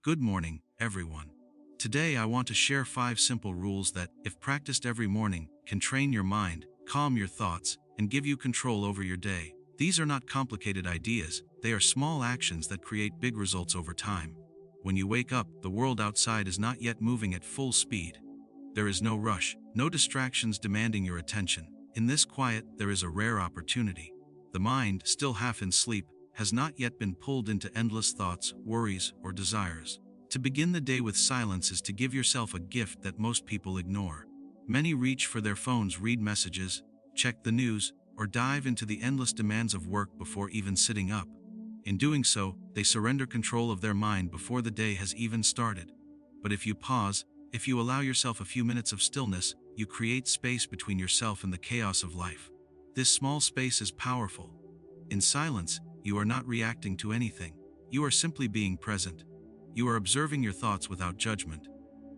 Good morning, everyone. Today I want to share 5 simple rules that, if practiced every morning, can train your mind, calm your thoughts, and give you control over your day. These are not complicated ideas, they are small actions that create big results over time. When you wake up, the world outside is not yet moving at full speed. There is no rush, no distractions demanding your attention. In this quiet, there is a rare opportunity. The mind, still half in sleep, has not yet been pulled into endless thoughts, worries, or desires. To begin the day with silence is to give yourself a gift that most people ignore. Many reach for their phones, read messages, check the news, or dive into the endless demands of work before even sitting up. In doing so, they surrender control of their mind before the day has even started. But if you pause, if you allow yourself a few minutes of stillness, you create space between yourself and the chaos of life. This small space is powerful. In silence, you are not reacting to anything. You are simply being present. You are observing your thoughts without judgment.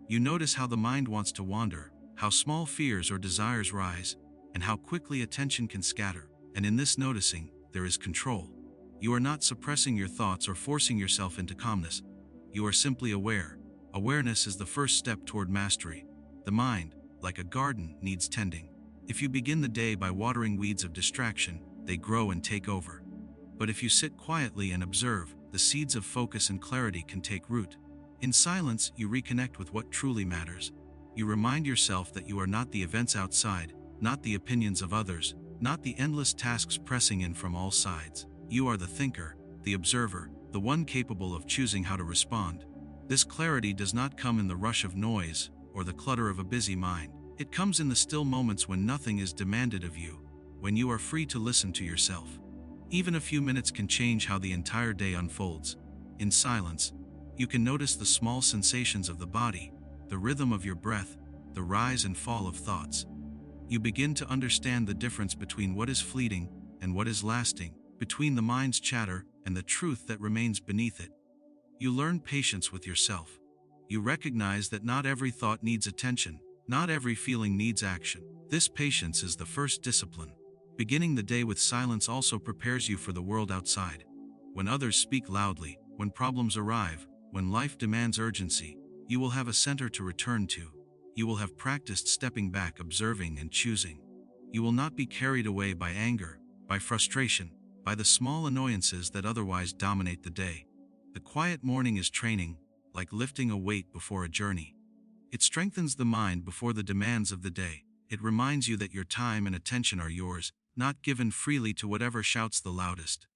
You notice how the mind wants to wander, how small fears or desires rise, and how quickly attention can scatter. And in this noticing, there is control. You are not suppressing your thoughts or forcing yourself into calmness. You are simply aware. Awareness is the first step toward mastery. The mind, like a garden, needs tending. If you begin the day by watering weeds of distraction, they grow and take over. But if you sit quietly and observe, the seeds of focus and clarity can take root. In silence, you reconnect with what truly matters. You remind yourself that you are not the events outside, not the opinions of others, not the endless tasks pressing in from all sides. You are the thinker, the observer, the one capable of choosing how to respond. This clarity does not come in the rush of noise or the clutter of a busy mind. It comes in the still moments when nothing is demanded of you, when you are free to listen to yourself. Even a few minutes can change how the entire day unfolds. In silence, you can notice the small sensations of the body, the rhythm of your breath, the rise and fall of thoughts. You begin to understand the difference between what is fleeting and what is lasting, between the mind's chatter and the truth that remains beneath it. You learn patience with yourself. You recognize that not every thought needs attention, not every feeling needs action. This patience is the first discipline. Beginning the day with silence also prepares you for the world outside. When others speak loudly, when problems arrive, when life demands urgency, you will have a center to return to. You will have practiced stepping back, observing, and choosing. You will not be carried away by anger, by frustration, by the small annoyances that otherwise dominate the day. The quiet morning is training, like lifting a weight before a journey. It strengthens the mind before the demands of the day. It reminds you that your time and attention are yours, not given freely to whatever shouts the loudest.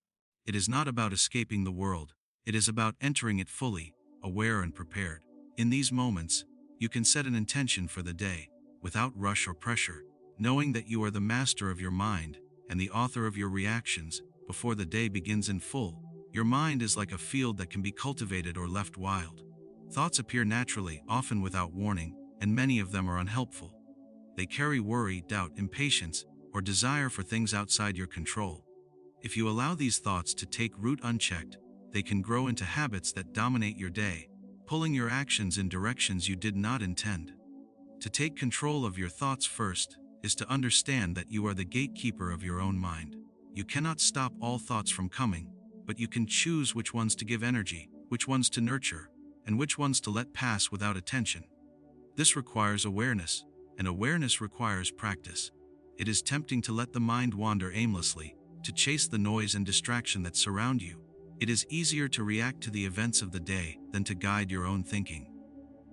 It is not about escaping the world. It is about entering it fully, aware and prepared. In these moments, you can set an intention for the day, without rush or pressure, knowing that you are the master of your mind and the author of your reactions before the day begins in full. Your mind is like a field that can be cultivated or left wild. Thoughts appear naturally, often without warning, and many of them are unhelpful. They carry worry, doubt, impatience, or desire for things outside your control. If you allow these thoughts to take root unchecked, they can grow into habits that dominate your day, pulling your actions in directions you did not intend. To take control of your thoughts first is to understand that you are the gatekeeper of your own mind. You cannot stop all thoughts from coming, but you can choose which ones to give energy, which ones to nurture, and which ones to let pass without attention. This requires awareness, and awareness requires practice. It is tempting to let the mind wander aimlessly, to chase the noise and distraction that surround you. It is easier to react to the events of the day than to guide your own thinking.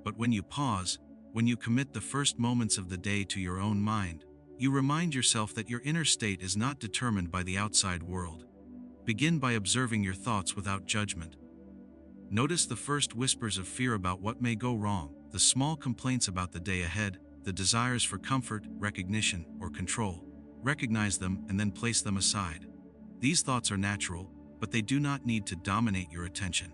But when you pause, when you commit the first moments of the day to your own mind, you remind yourself that your inner state is not determined by the outside world. Begin by observing your thoughts without judgment. Notice the first whispers of fear about what may go wrong, the small complaints about the day ahead, the desires for comfort, recognition, or control. Recognize them and then place them aside. These thoughts are natural, but they do not need to dominate your attention.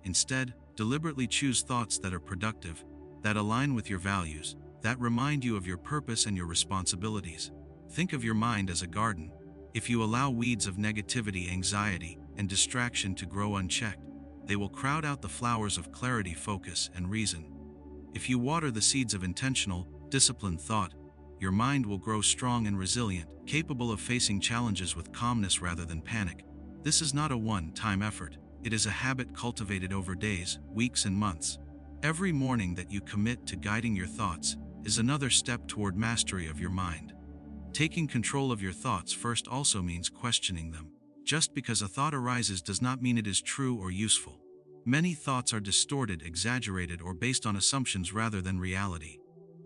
Instead, deliberately choose thoughts that are productive, that align with your values, that remind you of your purpose and your responsibilities. Think of your mind as a garden. If you allow weeds of negativity, anxiety, and distraction to grow unchecked, they will crowd out the flowers of clarity, focus, and reason. If you water the seeds of intentional, disciplined thought, your mind will grow strong and resilient, capable of facing challenges with calmness rather than panic. This is not a one-time effort. It is a habit cultivated over days, weeks, and months. Every morning that you commit to guiding your thoughts is another step toward mastery of your mind. Taking control of your thoughts first also means questioning them. Just because a thought arises does not mean it is true or useful. Many thoughts are distorted, exaggerated, or based on assumptions rather than reality.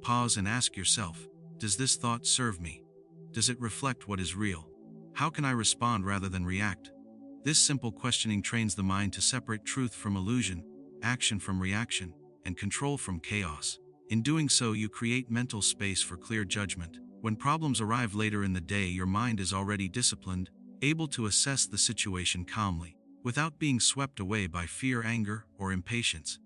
Pause and ask yourself, does this thought serve me? Does it reflect what is real? How can I respond rather than react? This simple questioning trains the mind to separate truth from illusion, action from reaction, and control from chaos. In doing so, you create mental space for clear judgment. When problems arrive later in the day, your mind is already disciplined, able to assess the situation calmly, without being swept away by fear, anger, or impatience.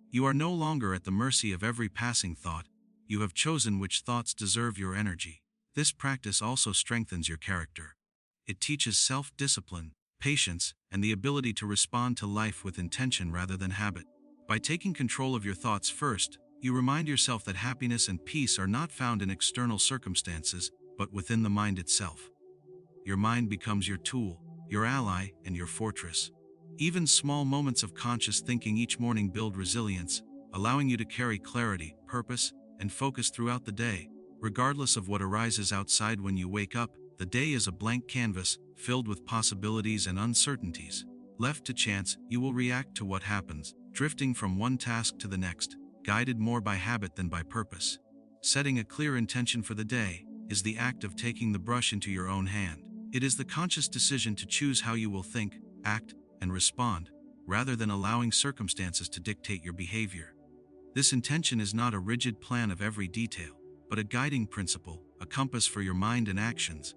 You are no longer at the mercy of every passing thought. You have chosen which thoughts deserve your energy. This practice also strengthens your character. It teaches self-discipline, patience, and the ability to respond to life with intention rather than habit. By taking control of your thoughts first, you remind yourself that happiness and peace are not found in external circumstances, but within the mind itself. Your mind becomes your tool, your ally, and your fortress. Even small moments of conscious thinking each morning build resilience, allowing you to carry clarity, purpose, and focus throughout the day. Regardless of what arises outside when you wake up, the day is a blank canvas, filled with possibilities and uncertainties. Left to chance, you will react to what happens, drifting from one task to the next, guided more by habit than by purpose. Setting a clear intention for the day is the act of taking the brush into your own hand. It is the conscious decision to choose how you will think, act, and respond, rather than allowing circumstances to dictate your behavior. This intention is not a rigid plan of every detail, but a guiding principle, a compass for your mind and actions.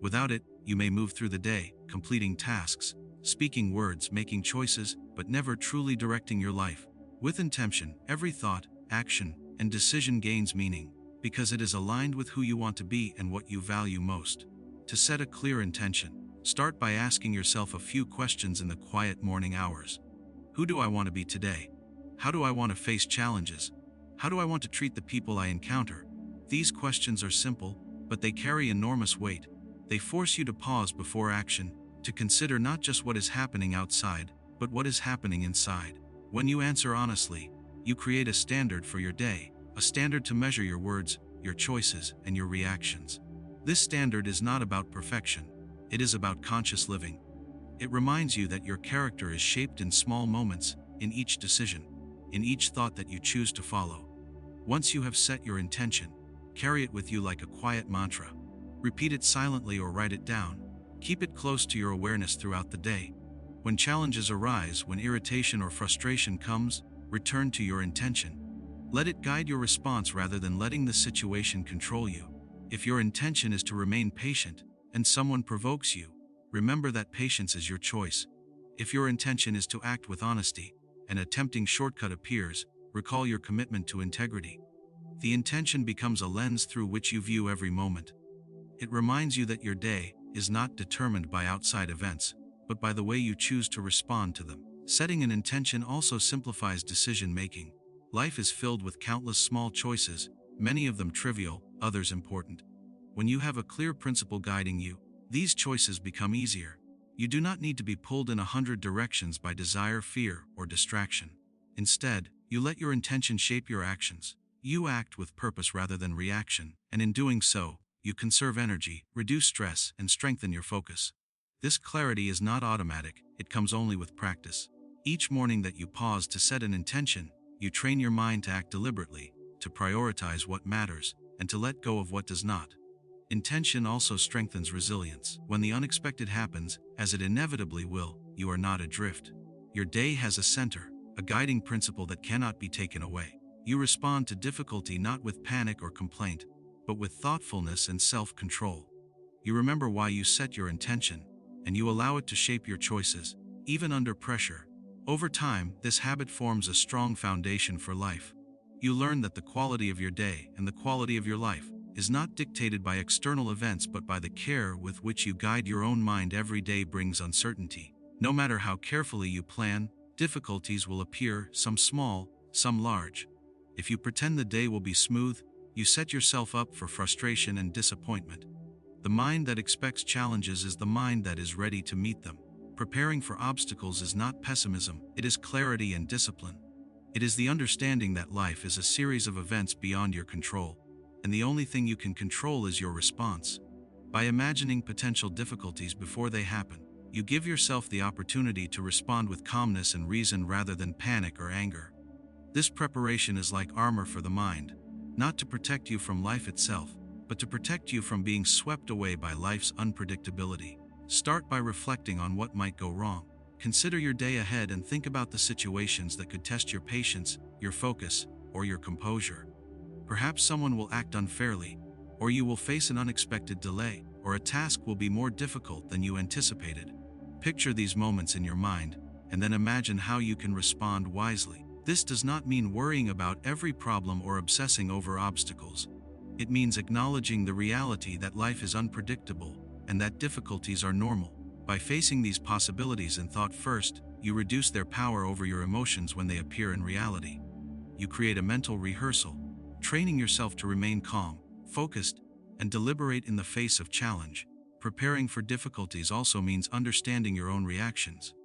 Without it, you may move through the day, completing tasks, speaking words, making choices, but never truly directing your life. With intention, every thought, action, and decision gains meaning, because it is aligned with who you want to be and what you value most. To set a clear intention, start by asking yourself a few questions in the quiet morning hours. Who do I want to be today? How do I want to face challenges? How do I want to treat the people I encounter? These questions are simple, but they carry enormous weight. They force you to pause before action, to consider not just what is happening outside, but what is happening inside. When you answer honestly, you create a standard for your day, a standard to measure your words, your choices, and your reactions. This standard is not about perfection. It is about conscious living. It reminds you that your character is shaped in small moments, in each decision, in each thought that you choose to follow. Once you have set your intention, carry it with you like a quiet mantra. Repeat it silently or write it down. Keep it close to your awareness throughout the day. When challenges arise, when irritation or frustration comes, return to your intention. Let it guide your response rather than letting the situation control you. If your intention is to remain patient, and someone provokes you, remember that patience is your choice. If your intention is to act with honesty, and a tempting shortcut appears, recall your commitment to integrity. The intention becomes a lens through which you view every moment. It reminds you that your day is not determined by outside events, but by the way you choose to respond to them. Setting an intention also simplifies decision-making. Life is filled with countless small choices, many of them trivial, others important. When you have a clear principle guiding you, these choices become easier. You do not need to be pulled in 100 directions by desire, fear, or distraction. Instead, you let your intention shape your actions. You act with purpose rather than reaction, and in doing so, you conserve energy, reduce stress, and strengthen your focus. This clarity is not automatic, it comes only with practice. Each morning that you pause to set an intention, you train your mind to act deliberately, to prioritize what matters, and to let go of what does not. Intention also strengthens resilience. When the unexpected happens, as it inevitably will, you are not adrift. Your day has a center, a guiding principle that cannot be taken away. You respond to difficulty not with panic or complaint, but with thoughtfulness and self-control. You remember why you set your intention, and you allow it to shape your choices, even under pressure. Over time, this habit forms a strong foundation for life. You learn that the quality of your day and the quality of your life is not dictated by external events but by the care with which you guide your own mind. Every day brings uncertainty. No matter how carefully you plan, difficulties will appear, some small, some large. If you pretend the day will be smooth, you set yourself up for frustration and disappointment. The mind that expects challenges is the mind that is ready to meet them. Preparing for obstacles is not pessimism, it is clarity and discipline. It is the understanding that life is a series of events beyond your control, and the only thing you can control is your response. By imagining potential difficulties before they happen, you give yourself the opportunity to respond with calmness and reason rather than panic or anger. This preparation is like armor for the mind, not to protect you from life itself, but to protect you from being swept away by life's unpredictability. Start by reflecting on what might go wrong. Consider your day ahead and think about the situations that could test your patience, your focus, or your composure. Perhaps someone will act unfairly, or you will face an unexpected delay, or a task will be more difficult than you anticipated. Picture these moments in your mind, and then imagine how you can respond wisely. This does not mean worrying about every problem or obsessing over obstacles. It means acknowledging the reality that life is unpredictable and that difficulties are normal. By facing these possibilities in thought first, you reduce their power over your emotions when they appear in reality. You create a mental rehearsal, training yourself to remain calm, focused, and deliberate in the face of challenge. Preparing for difficulties also means understanding your own reactions.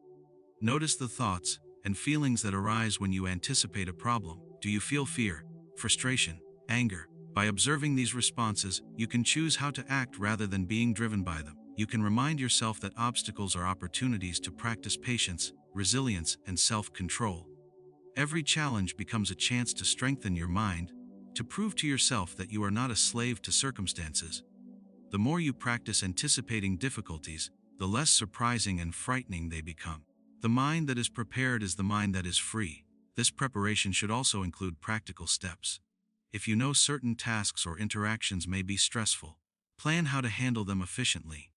Notice the thoughts and feelings that arise when you anticipate a problem. Do you feel fear, frustration, anger? By observing these responses, you can choose how to act rather than being driven by them. You can remind yourself that obstacles are opportunities to practice patience, resilience, and self-control. Every challenge becomes a chance to strengthen your mind, to prove to yourself that you are not a slave to circumstances. The more you practice anticipating difficulties, the less surprising and frightening they become. The mind that is prepared is the mind that is free. This preparation should also include practical steps. If you know certain tasks or interactions may be stressful, plan how to handle them efficiently.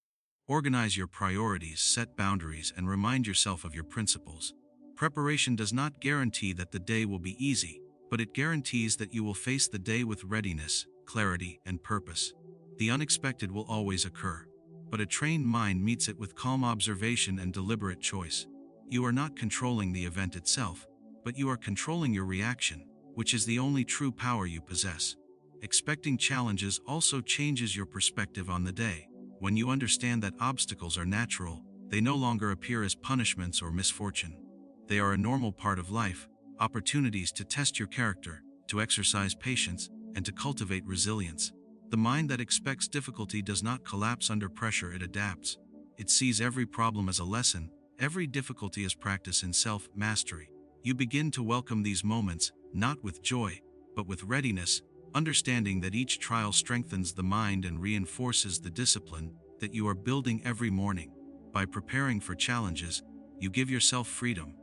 Organize your priorities, set boundaries, and remind yourself of your principles. Preparation does not guarantee that the day will be easy, but it guarantees that you will face the day with readiness, clarity, and purpose. The unexpected will always occur, but a trained mind meets it with calm observation and deliberate choice. You are not controlling the event itself, but you are controlling your reaction, which is the only true power you possess. Expecting challenges also changes your perspective on the day. When you understand that obstacles are natural, they no longer appear as punishments or misfortune. They are a normal part of life, opportunities to test your character, to exercise patience, and to cultivate resilience. The mind that expects difficulty does not collapse under pressure, it adapts. It sees every problem as a lesson, every difficulty as practice in self-mastery. You begin to welcome these moments, not with joy, but with readiness, understanding that each trial strengthens the mind and reinforces the discipline that you are building every morning. By preparing for challenges, you give yourself freedom.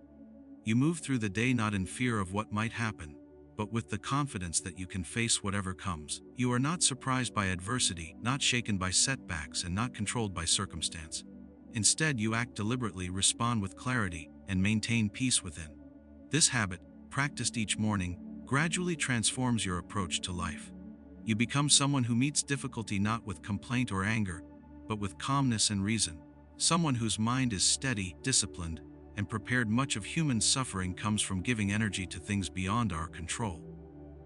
You move through the day not in fear of what might happen, but with the confidence that you can face whatever comes. You are not surprised by adversity, not shaken by setbacks, and not controlled by circumstance. Instead, you act deliberately, respond with clarity, and maintain peace within. This habit, practiced each morning, gradually transforms your approach to life. You become someone who meets difficulty not with complaint or anger, but with calmness and reason. Someone whose mind is steady, disciplined, and prepared. Much of human suffering comes from giving energy to things beyond our control.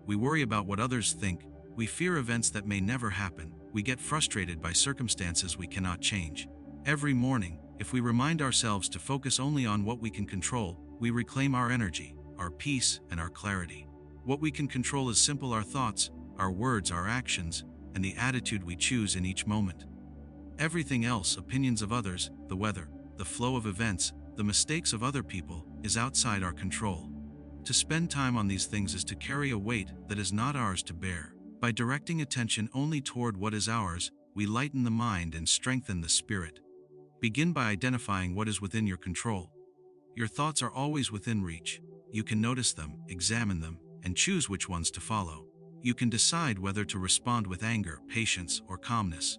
We worry about what others think, we fear events that may never happen, we get frustrated by circumstances we cannot change. Every morning, if we remind ourselves to focus only on what we can control, we reclaim our energy, our peace, and our clarity. What we can control is simple: our thoughts, our words, our actions, and the attitude we choose in each moment. Everything else, opinions of others, the weather, the flow of events, the mistakes of other people, is outside our control. To spend time on these things is to carry a weight that is not ours to bear. By directing attention only toward what is ours, we lighten the mind and strengthen the spirit. Begin by identifying what is within your control. Your thoughts are always within reach. You can notice them, examine them, and choose which ones to follow. You can decide whether to respond with anger, patience, or calmness.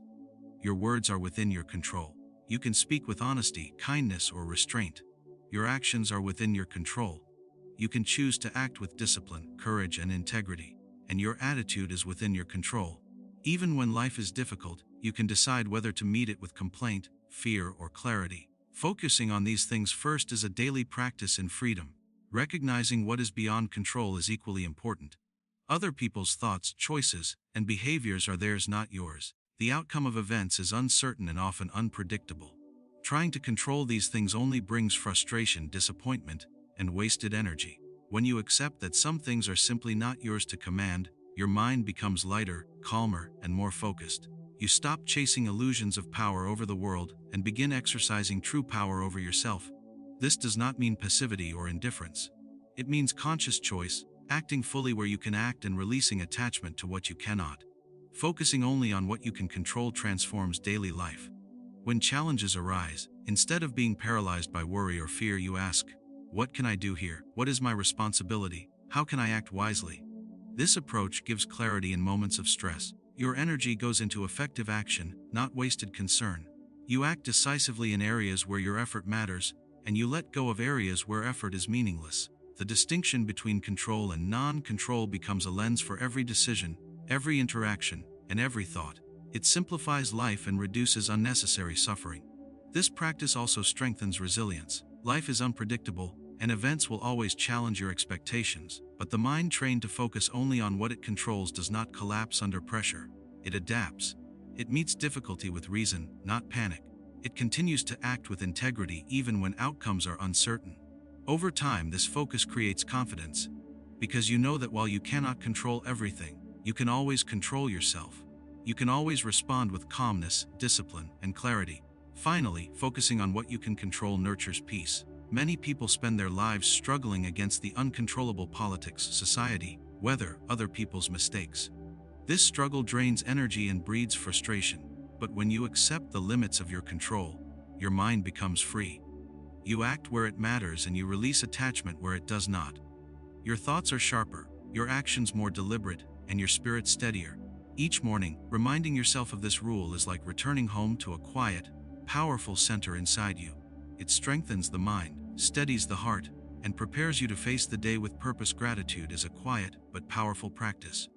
Your words are within your control. You can speak with honesty, kindness, or restraint. Your actions are within your control. You can choose to act with discipline, courage, and integrity. And your attitude is within your control. Even when life is difficult, you can decide whether to meet it with complaint, fear, or clarity. Focusing on these things first is a daily practice in freedom. Recognizing what is beyond control is equally important. Other people's thoughts, choices, and behaviors are theirs, not yours. The outcome of events is uncertain and often unpredictable. Trying to control these things only brings frustration, disappointment, and wasted energy. When you accept that some things are simply not yours to command, your mind becomes lighter, calmer, and more focused. You stop chasing illusions of power over the world and begin exercising true power over yourself. This does not mean passivity or indifference. It means conscious choice, acting fully where you can act and releasing attachment to what you cannot. Focusing only on what you can control transforms daily life. When challenges arise, instead of being paralyzed by worry or fear, you ask, "What can I do here? What is my responsibility? How can I act wisely?" This approach gives clarity in moments of stress. Your energy goes into effective action, not wasted concern. You act decisively in areas where your effort matters, and you let go of areas where effort is meaningless. The distinction between control and non-control becomes a lens for every decision, every interaction, and every thought. It simplifies life and reduces unnecessary suffering. This practice also strengthens resilience. Life is unpredictable, and events will always challenge your expectations, but the mind trained to focus only on what it controls does not collapse under pressure. It adapts. It meets difficulty with reason, not panic. It continues to act with integrity even when outcomes are uncertain. Over time, this focus creates confidence, because you know that while you cannot control everything, you can always control yourself. You can always respond with calmness, discipline, and clarity. Finally, focusing on what you can control nurtures peace. Many people spend their lives struggling against the uncontrollable politics, society, weather, other people's mistakes. This struggle drains energy and breeds frustration. But when you accept the limits of your control, your mind becomes free. You act where it matters and you release attachment where it does not. Your thoughts are sharper, your actions more deliberate, and your spirit steadier. Each morning, reminding yourself of this rule is like returning home to a quiet, powerful center inside you. It strengthens the mind, steadies the heart, and prepares you to face the day with purpose. Gratitude is a quiet but powerful practice.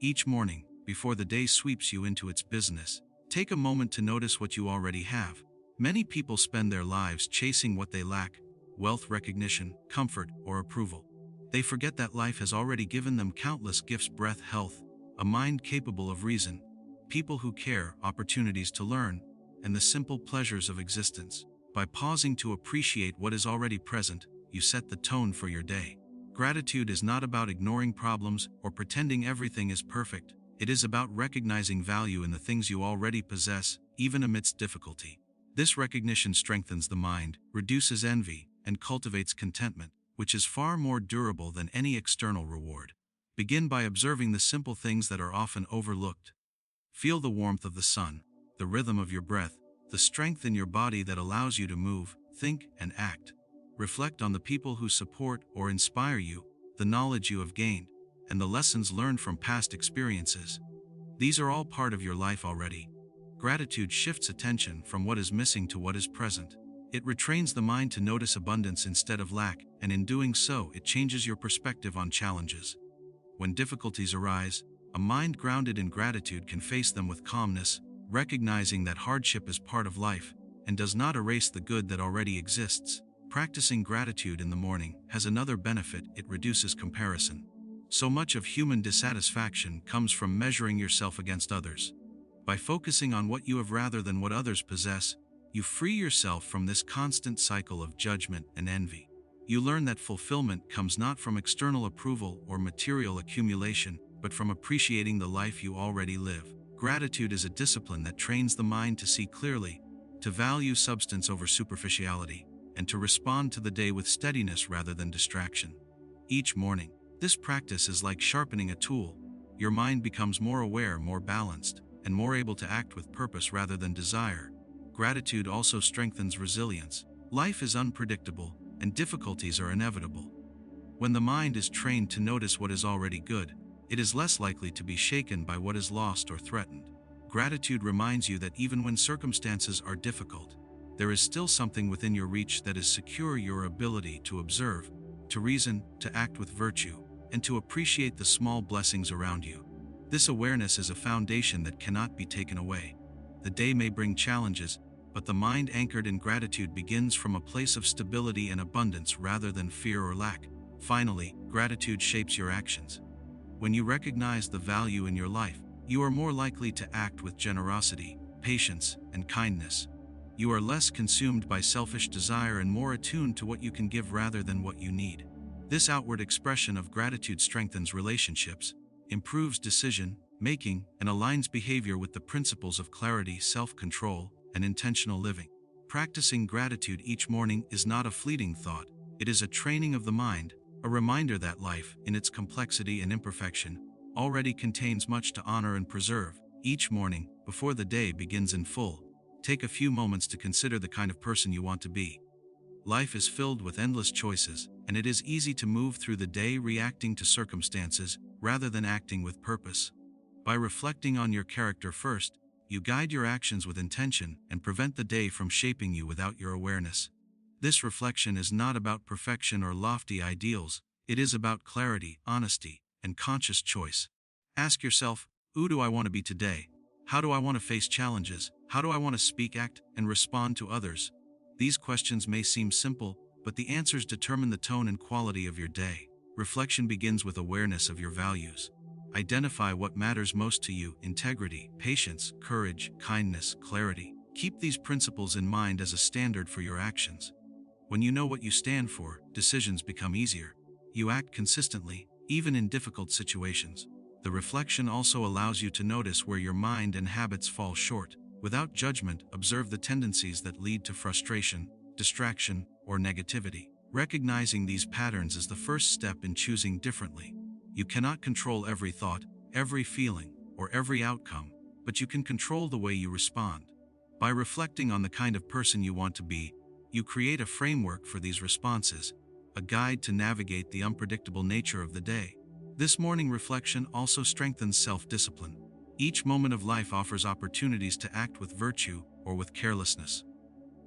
Each morning, before the day sweeps you into its business, take a moment to notice what you already have. Many people spend their lives chasing what they lack: wealth, recognition, comfort, or approval. They forget that life has already given them countless gifts: breath, health, a mind capable of reason, people who care, opportunities to learn, and the simple pleasures of existence. By pausing to appreciate what is already present, you set the tone for your day. Gratitude is not about ignoring problems or pretending everything is perfect. It is about recognizing value in the things you already possess, even amidst difficulty. This recognition strengthens the mind, reduces envy, and cultivates contentment, which is far more durable than any external reward. Begin by observing the simple things that are often overlooked. Feel the warmth of the sun, the rhythm of your breath, the strength in your body that allows you to move, think, and act. Reflect on the people who support or inspire you, the knowledge you have gained, and the lessons learned from past experiences. These are all part of your life already. Gratitude shifts attention from what is missing to what is present. It retrains the mind to notice abundance instead of lack, and in doing so, it changes your perspective on challenges. When difficulties arise, a mind grounded in gratitude can face them with calmness, recognizing that hardship is part of life and does not erase the good that already exists. Practicing gratitude in the morning has another benefit: it reduces comparison. So much of human dissatisfaction comes from measuring yourself against others. By focusing on what you have rather than what others possess, you free yourself from this constant cycle of judgment and envy. You learn that fulfillment comes not from external approval or material accumulation, but from appreciating the life you already live. Gratitude is a discipline that trains the mind to see clearly, to value substance over superficiality, and to respond to the day with steadiness rather than distraction. Each morning, this practice is like sharpening a tool. Your mind becomes more aware, more balanced, and more able to act with purpose rather than desire. Gratitude also strengthens resilience. Life is unpredictable, and difficulties are inevitable. When the mind is trained to notice what is already good, it is less likely to be shaken by what is lost or threatened. Gratitude reminds you that even when circumstances are difficult, there is still something within your reach that is secure: your ability to observe, to reason, to act with virtue, and to appreciate the small blessings around you. This awareness is a foundation that cannot be taken away. The day may bring challenges, but the mind anchored in gratitude begins from a place of stability and abundance rather than fear or lack. Finally, gratitude shapes your actions. When you recognize the value in your life, you are more likely to act with generosity, patience, and kindness. You are less consumed by selfish desire and more attuned to what you can give rather than what you need. This outward expression of gratitude strengthens relationships, improves decision making, and aligns behavior with the principles of clarity, self-control, and intentional living. Practicing gratitude each morning is not a fleeting thought. It is a training of the mind, a reminder that life, in its complexity and imperfection, already contains much to honor and preserve. Each morning, before the day begins in full, take a few moments to consider the kind of person you want to be. Life is filled with endless choices, and it is easy to move through the day reacting to circumstances rather than acting with purpose. By reflecting on your character first, you guide your actions with intention and prevent the day from shaping you without your awareness. This reflection is not about perfection or lofty ideals, it is about clarity, honesty, and conscious choice. Ask yourself, who do I want to be today? How do I want to face challenges? How do I want to speak, act, and respond to others? These questions may seem simple, but the answers determine the tone and quality of your day. Reflection begins with awareness of your values. Identify what matters most to you: integrity, patience, courage, kindness, clarity. Keep these principles in mind as a standard for your actions. When you know what you stand for, decisions become easier. You act consistently, even in difficult situations. The reflection also allows you to notice where your mind and habits fall short. Without judgment, observe the tendencies that lead to frustration, distraction, or negativity. Recognizing these patterns is the first step in choosing differently. You cannot control every thought, every feeling, or every outcome, but you can control the way you respond. By reflecting on the kind of person you want to be, you create a framework for these responses, a guide to navigate the unpredictable nature of the day. This morning reflection also strengthens self-discipline. Each moment of life offers opportunities to act with virtue or with carelessness.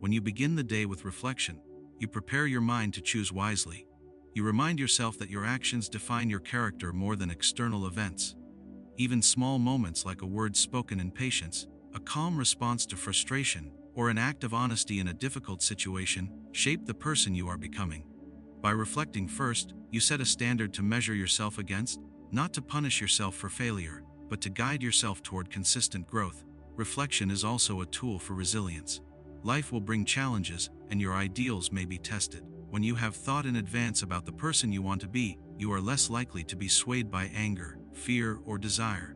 When you begin the day with reflection, you prepare your mind to choose wisely. You remind yourself that your actions define your character more than external events. Even small moments like a word spoken in patience, a calm response to frustration, or an act of honesty in a difficult situation shape the person you are becoming. By reflecting first, you set a standard to measure yourself against, not to punish yourself for failure, but to guide yourself toward consistent growth. Reflection is also a tool for resilience. Life will bring challenges, and your ideals may be tested. When you have thought in advance about the person you want to be, you are less likely to be swayed by anger, fear, or desire.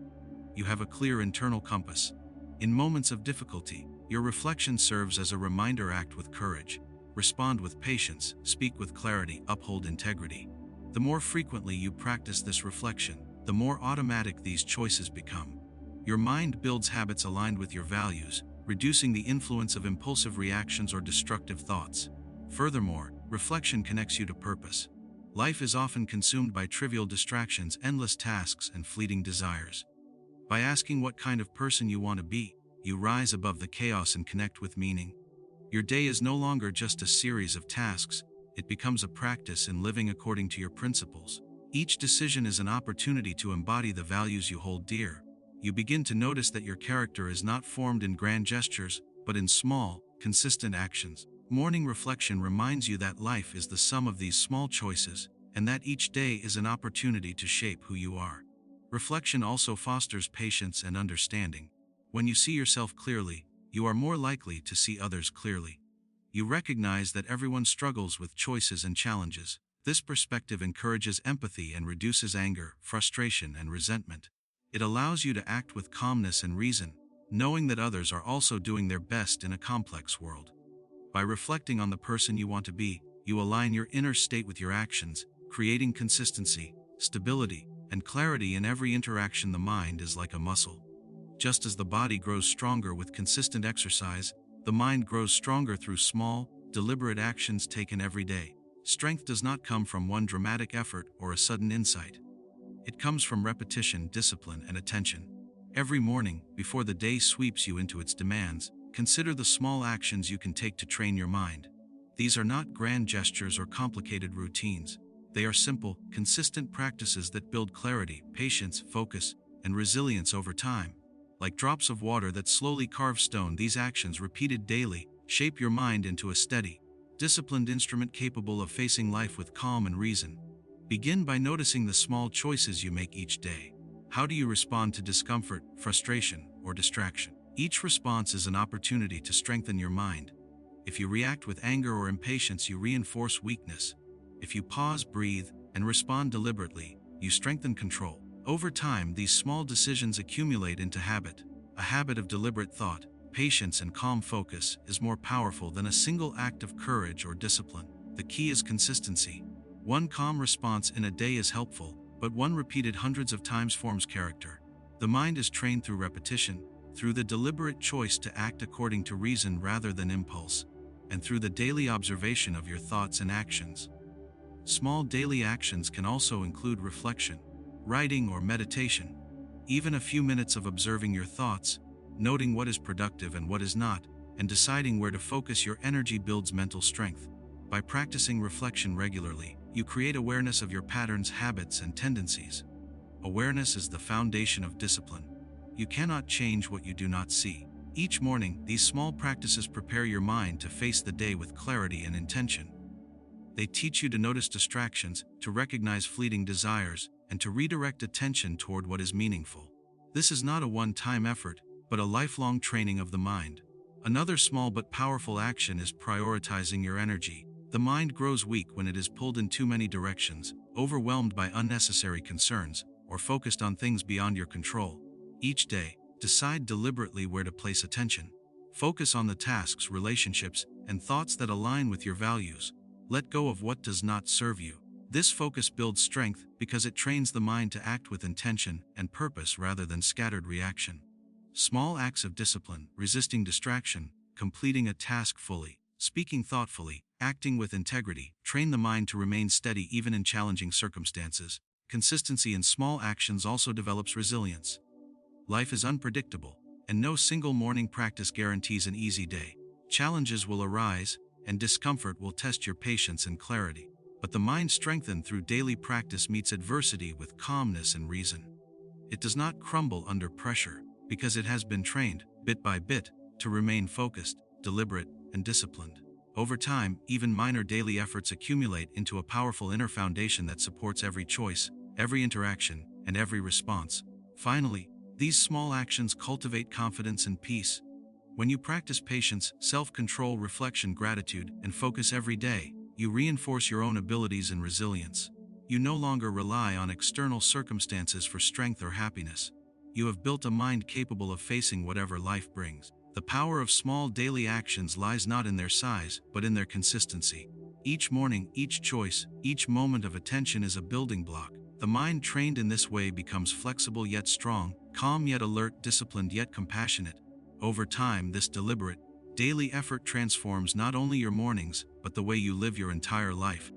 You have a clear internal compass. In moments of difficulty, your reflection serves as a reminder: act with courage, respond with patience, speak with clarity, uphold integrity. The more frequently you practice this reflection, the more automatic these choices become. Your mind builds habits aligned with your values, reducing the influence of impulsive reactions or destructive thoughts. Furthermore, reflection connects you to purpose. Life is often consumed by trivial distractions, endless tasks, and fleeting desires. By asking what kind of person you want to be, you rise above the chaos and connect with meaning. Your day is no longer just a series of tasks, it becomes a practice in living according to your principles. Each decision is an opportunity to embody the values you hold dear. You begin to notice that your character is not formed in grand gestures, but in small, consistent actions. Morning reflection reminds you that life is the sum of these small choices, and that each day is an opportunity to shape who you are. Reflection also fosters patience and understanding. When you see yourself clearly, you are more likely to see others clearly. You recognize that everyone struggles with choices and challenges. This perspective encourages empathy and reduces anger, frustration, and resentment. It allows you to act with calmness and reason, knowing that others are also doing their best in a complex world. By reflecting on the person you want to be, you align your inner state with your actions, creating consistency, stability, and clarity in every interaction. The mind is like a muscle. Just as the body grows stronger with consistent exercise, the mind grows stronger through small, deliberate actions taken every day. Strength does not come from one dramatic effort or a sudden insight. It comes from repetition, discipline, and attention. Every morning, before the day sweeps you into its demands, consider the small actions you can take to train your mind. These are not grand gestures or complicated routines. They are simple, consistent practices that build clarity, patience, focus, and resilience over time. Like drops of water that slowly carve stone, these actions, repeated daily, shape your mind into a steady, disciplined instrument capable of facing life with calm and reason. Begin by noticing the small choices you make each day. How do you respond to discomfort, frustration, or distraction? Each response is an opportunity to strengthen your mind. If you react with anger or impatience, you reinforce weakness. If you pause, breathe, and respond deliberately, you strengthen control. Over time, these small decisions accumulate into habit. A habit of deliberate thought, patience, and calm focus is more powerful than a single act of courage or discipline. The key is consistency. One calm response in a day is helpful, but one repeated hundreds of times forms character. The mind is trained through repetition, through the deliberate choice to act according to reason rather than impulse, and through the daily observation of your thoughts and actions. Small daily actions can also include reflection, writing, or meditation. Even a few minutes of observing your thoughts, noting what is productive and what is not, and deciding where to focus your energy builds mental strength. By practicing reflection regularly, you create awareness of your patterns, habits, and tendencies. Awareness is the foundation of discipline. You cannot change what you do not see. Each morning, these small practices prepare your mind to face the day with clarity and intention. They teach you to notice distractions, to recognize fleeting desires, and to redirect attention toward what is meaningful. This is not a one-time effort, but a lifelong training of the mind. Another small but powerful action is prioritizing your energy. The mind grows weak when it is pulled in too many directions, overwhelmed by unnecessary concerns, or focused on things beyond your control. Each day, decide deliberately where to place attention. Focus on the tasks, relationships, and thoughts that align with your values. Let go of what does not serve you. This focus builds strength because it trains the mind to act with intention and purpose rather than scattered reaction. Small acts of discipline, resisting distraction, completing a task fully, speaking thoughtfully, acting with integrity, train the mind to remain steady even in challenging circumstances. Consistency in small actions also develops resilience. Life is unpredictable, and no single morning practice guarantees an easy day. Challenges will arise, and discomfort will test your patience and clarity. But the mind strengthened through daily practice meets adversity with calmness and reason. It does not crumble under pressure, because it has been trained, bit by bit, to remain focused, deliberate, and disciplined. Over time, even minor daily efforts accumulate into a powerful inner foundation that supports every choice, every interaction, and every response. Finally, these small actions cultivate confidence and peace. When you practice patience, self-control, reflection, gratitude, and focus every day, you reinforce your own abilities and resilience. You no longer rely on external circumstances for strength or happiness. You have built a mind capable of facing whatever life brings. The power of small daily actions lies not in their size, but in their consistency. Each morning, each choice, each moment of attention is a building block. The mind trained in this way becomes flexible yet strong, calm yet alert, disciplined yet compassionate. Over time, this deliberate, daily effort transforms not only your mornings, but the way you live your entire life.